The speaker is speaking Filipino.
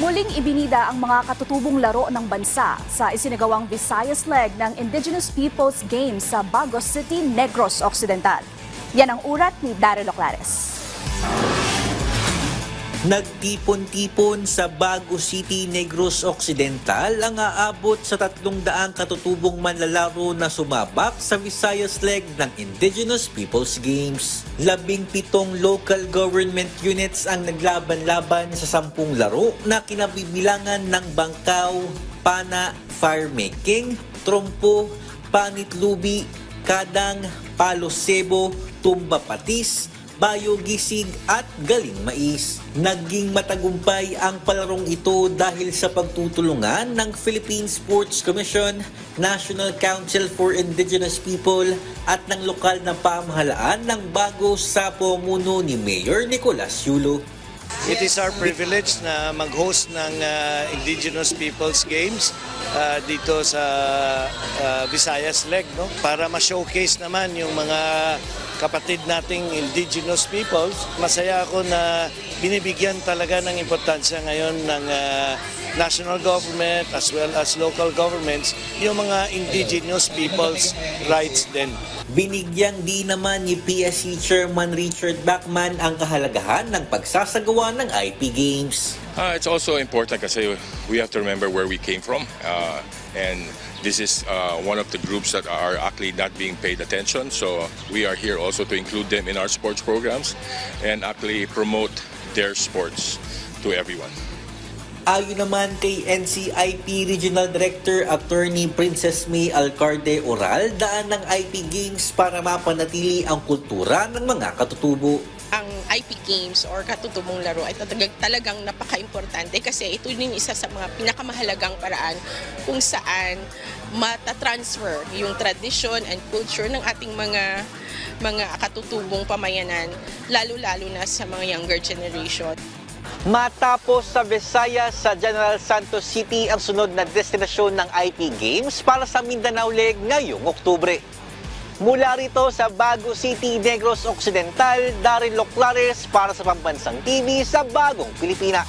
Muling ibinida ang mga katutubong laro ng bansa sa isinagawang Visayas leg ng Indigenous Peoples Games sa Bagos City, Negros Occidental. Yan ang ulat ni Daryl Oclares. Nagtipon-tipon sa Bagos City, Negros Occidental ang aabot sa 300 katutubong manlalaro na sumabak sa Visayas leg ng Indigenous Peoples Games. 17 local government units ang naglaban-laban sa 10 laro na kinabibilangan ng bangkaw, pana, firemaking, trompo, panitlubi, kadang, palo sebo, tumba patis, bayo gisig at galing mais. Naging matagumpay ang palarong ito dahil sa pagtutulungan ng Philippine Sports Commission, National Council for Indigenous People at ng lokal na pamahalaan ng Bagos sa pamuno ni Mayor Nicolas Yulo. It is our privilege na mag-host ng Indigenous Peoples Games dito sa Visayas leg, no? Para ma-showcase naman yung mga kapatid nating Indigenous peoples. Masaya ako na binibigyan talaga ng importansya ngayon ng national government as well as local governments yung mga Indigenous peoples rights din. Binigyang di naman ni PSC Chairman Richard Bachman ang kahalagahan ng pagsasagawa ng IP Games. It's also important kasi we have to remember where we came from, and this is one of the groups that are actually not being paid attention. So we are here also to include them in our sports programs and actually promote their sports to everyone. Ayon naman kay NCIP Regional Director Attorney Princess May Alcarte Oral, daan ng IP Games para mapanatili ang kultura ng mga katutubo. Ang IP Games or katutubong laro ay talagang napaka-importante kasi ito din isa sa mga pinakamahalagang paraan kung saan matatransfer yung tradition and culture ng ating mga katutubong pamayanan, lalo-lalo na sa mga younger generation. Matapos sa Visayas sa General Santos City ang sunod na destinasyon ng IP Games para sa Mindanao Leg ngayong Oktubre. Mula rito sa Bagos City, Negros Occidental, Daryl Oclares para sa Pambansang TV sa Bagong Pilipinas.